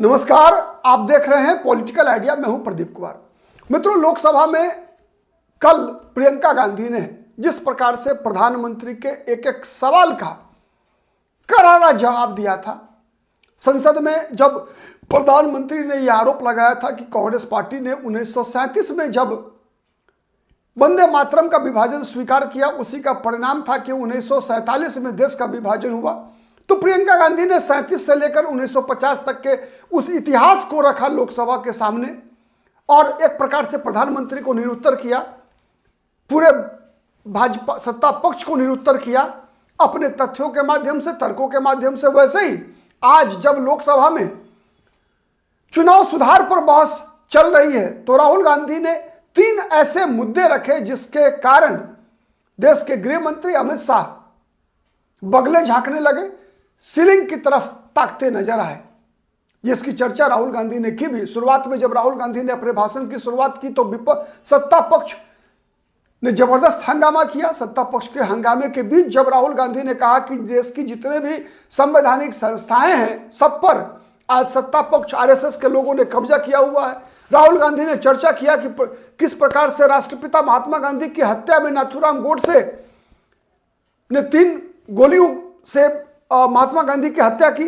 नमस्कार, आप देख रहे हैं पॉलिटिकल आइडिया। मैं हूं प्रदीप कुमार। मित्रों, लोकसभा में कल प्रियंका गांधी ने जिस प्रकार से प्रधानमंत्री के एक एक सवाल का करारा जवाब दिया था, संसद में जब प्रधानमंत्री ने यह आरोप लगाया था कि कांग्रेस पार्टी ने 1937 में जब वंदे मातरम का विभाजन स्वीकार किया, उसी का परिणाम था कि 1947 में देश का विभाजन हुआ। तो प्रियंका गांधी ने 37 से लेकर 1950 तक के उस इतिहास को रखा लोकसभा के सामने और एक प्रकार से प्रधानमंत्री को निरुत्तर किया, पूरे भाजपा सत्ता पक्ष को निरुत्तर किया अपने तथ्यों के माध्यम से, तर्कों के माध्यम से। वैसे ही आज जब लोकसभा में चुनाव सुधार पर बहस चल रही है, तो राहुल गांधी ने 3 ऐसे मुद्दे रखे जिसके कारण देश के गृह मंत्री अमित शाह बगले झांकने लगे, सीलिंग की तरफ ताकते नजर आए। जिसकी चर्चा राहुल गांधी ने की भी। शुरुआत में जब राहुल गांधी ने अपने भाषण की शुरुआत की तो सत्ता पक्ष ने जबरदस्त हंगामा किया। सत्ता पक्ष के हंगामे के बीच जब राहुल गांधी ने कहा कि देश की जितने भी संवैधानिक संस्थाएं हैं, सब पर आज सत्ता पक्ष आरएसएस के लोगों ने कब्जा किया हुआ है। राहुल गांधी ने चर्चा किया कि किस प्रकार से राष्ट्रपिता महात्मा गांधी की हत्या में नाथूराम गोडसे ने 3 गोलियों से महात्मा गांधी की हत्या की।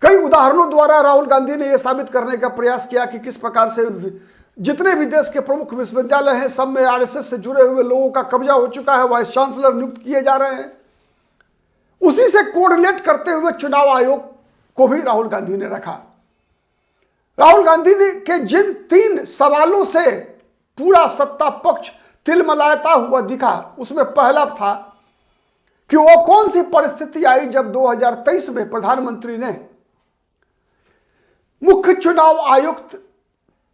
कई उदाहरणों द्वारा राहुल गांधी ने यह साबित करने का प्रयास किया कि किस प्रकार से जितने भी देश के प्रमुख विश्वविद्यालय हैं, सब में आरएसएस से जुड़े हुए लोगों का कब्जा हो चुका है, वाइस चांसलर नियुक्त किए जा रहे हैं। उसी से कोरिलेट करते हुए चुनाव आयोग को भी राहुल गांधी ने रखा। राहुल गांधी ने के जिन 3 सवालों से पूरा सत्ता पक्ष तिलमलाता हुआ दिखा, उसमें पहला था कि वो कौन सी परिस्थिति आई जब 2023 में प्रधानमंत्री ने मुख्य चुनाव आयुक्त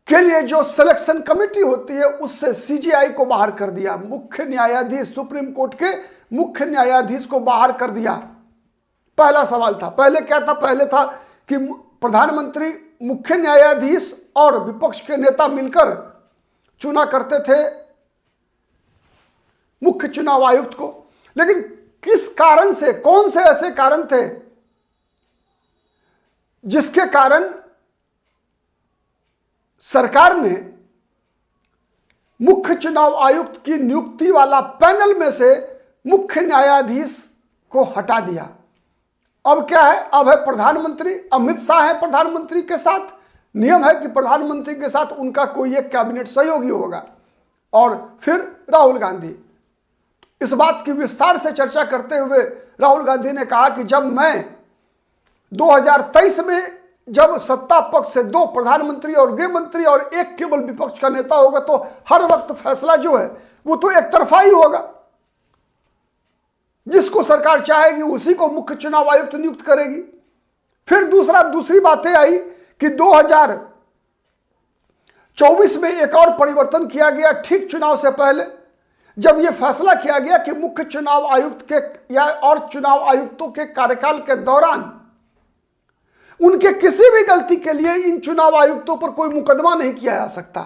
के लिए जो सिलेक्शन कमेटी होती है उससे सीजीआई को बाहर कर दिया। मुख्य न्यायाधीश, सुप्रीम कोर्ट के मुख्य न्यायाधीश को बाहर कर दिया। पहला सवाल था। पहले क्या था? पहले था कि प्रधानमंत्री, मुख्य न्यायाधीश और विपक्ष के नेता मिलकर चुना करते थे मुख्य चुनाव आयुक्त को। लेकिन किस कारण से, कौन से ऐसे कारण थे जिसके कारण सरकार ने मुख्य चुनाव आयुक्त की नियुक्ति वाला पैनल में से मुख्य न्यायाधीश को हटा दिया? अब क्या है? अब है प्रधानमंत्री, अमित शाह है प्रधानमंत्री के साथ। नियम है कि प्रधानमंत्री के साथ उनका कोई एक कैबिनेट सहयोगी होगा और फिर राहुल गांधी। इस बात की विस्तार से चर्चा करते हुए राहुल गांधी ने कहा कि जब मैं 2023 में जब सत्ता पक्ष से 2 प्रधानमंत्री और गृह मंत्री और 1 केवल विपक्ष का नेता होगा, तो हर वक्त फैसला जो है वो तो एक तरफा ही होगा। जिसको सरकार चाहेगी उसी को मुख्य चुनाव आयुक्त नियुक्त करेगी। फिर दूसरी बातें आई कि 2024 में एक और परिवर्तन किया गया ठीक चुनाव से पहले, जब यह फैसला किया गया कि मुख्य चुनाव आयुक्त के या और चुनाव आयुक्तों के कार्यकाल के दौरान उनके किसी भी गलती के लिए इन चुनाव आयुक्तों पर कोई मुकदमा नहीं किया जा सकता।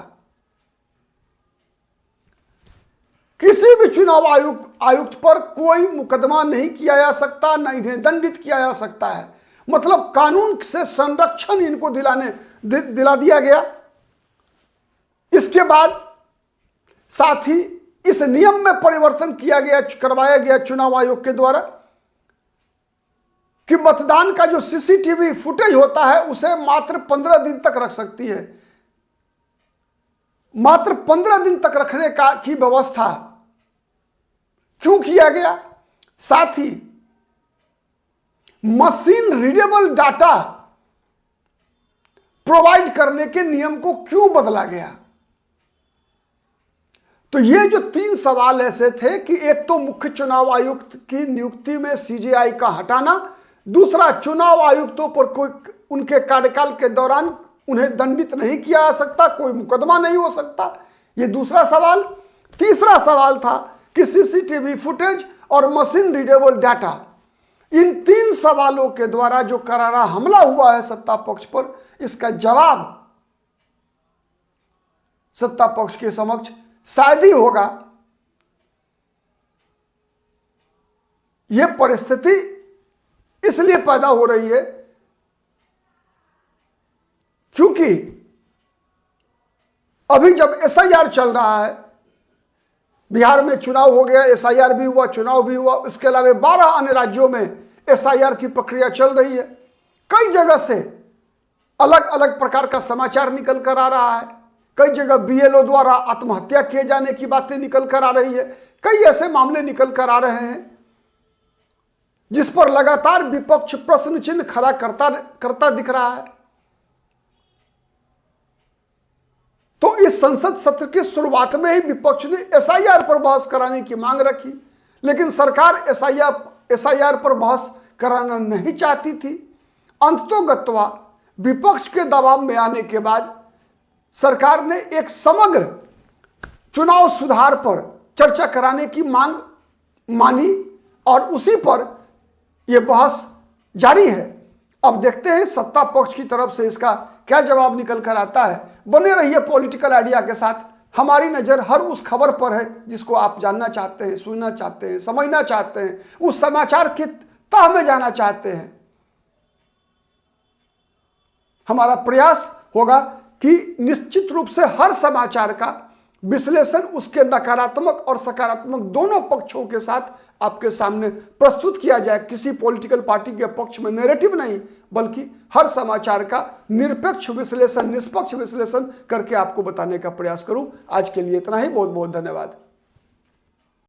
किसी भी चुनाव आयुक्त पर कोई मुकदमा नहीं किया जा सकता, न इन्हें दंडित किया जा सकता है। मतलब कानून से संरक्षण इनको दिला दिया गया। इसके बाद साथ ही इस नियम में परिवर्तन करवाया गया चुनाव आयोग के द्वारा कि मतदान का जो सीसीटीवी फुटेज होता है उसे मात्र 15 दिन तक रख सकती है। मात्र 15 दिन तक रखने की व्यवस्था क्यों किया गया? साथ ही मशीन रीडेबल डाटा प्रोवाइड करने के नियम को क्यों बदला गया? तो ये जो 3 सवाल ऐसे थे कि एक तो मुख्य चुनाव आयुक्त की नियुक्ति में सीजीआई का हटाना, दूसरा चुनाव आयुक्तों पर कोई उनके कार्यकाल के दौरान उन्हें दंडित नहीं किया जा सकता, कोई मुकदमा नहीं हो सकता, ये दूसरा सवाल। तीसरा सवाल था कि सीसीटीवी फुटेज और मशीन रीडेबल डाटा। इन 3 सवालों के द्वारा जो करारा हमला हुआ है सत्ता पक्ष पर, इसका जवाब सत्ता पक्ष के समक्ष शायद ही होगा। यह परिस्थिति इसलिए पैदा हो रही है क्योंकि अभी जब एसआईआर चल रहा है, बिहार में चुनाव हो गया, एसआईआर भी हुआ, चुनाव भी हुआ, इसके अलावा 12 अन्य राज्यों में एसआईआर की प्रक्रिया चल रही है। कई जगह से अलग अलग प्रकार का समाचार निकल कर आ रहा है। कई जगह बीएलओ द्वारा आत्महत्या किए जाने की बातें निकल कर आ रही है। कई ऐसे मामले निकल कर आ रहे हैं जिस पर लगातार विपक्ष प्रश्न चिन्ह खड़ा करता दिख रहा है। तो इस संसद सत्र की शुरुआत में ही विपक्ष ने एसआईआर पर बहस कराने की मांग रखी, लेकिन सरकार एसआईआर पर बहस कराना नहीं चाहती थी। अंततोगत्वा विपक्ष के दबाव में आने के बाद सरकार ने एक समग्र चुनाव सुधार पर चर्चा कराने की मांग मानी और उसी पर यह बहस जारी है। अब देखते हैं सत्ता पक्ष की तरफ से इसका क्या जवाब निकल कर आता है। बने रहिए पॉलिटिकल आइडिया के साथ। हमारी नजर हर उस खबर पर है जिसको आप जानना चाहते हैं, सुनना चाहते हैं, समझना चाहते हैं, उस समाचार की तह में जाना चाहते हैं। हमारा प्रयास होगा कि निश्चित रूप से हर समाचार का विश्लेषण उसके नकारात्मक और सकारात्मक दोनों पक्षों के साथ आपके सामने प्रस्तुत किया जाए। किसी पॉलिटिकल पार्टी के पक्ष में नैरेटिव नहीं, बल्कि हर समाचार का निरपेक्ष विश्लेषण, निष्पक्ष विश्लेषण करके आपको बताने का प्रयास करूं। आज के लिए इतना ही। बहुत बहुत धन्यवाद।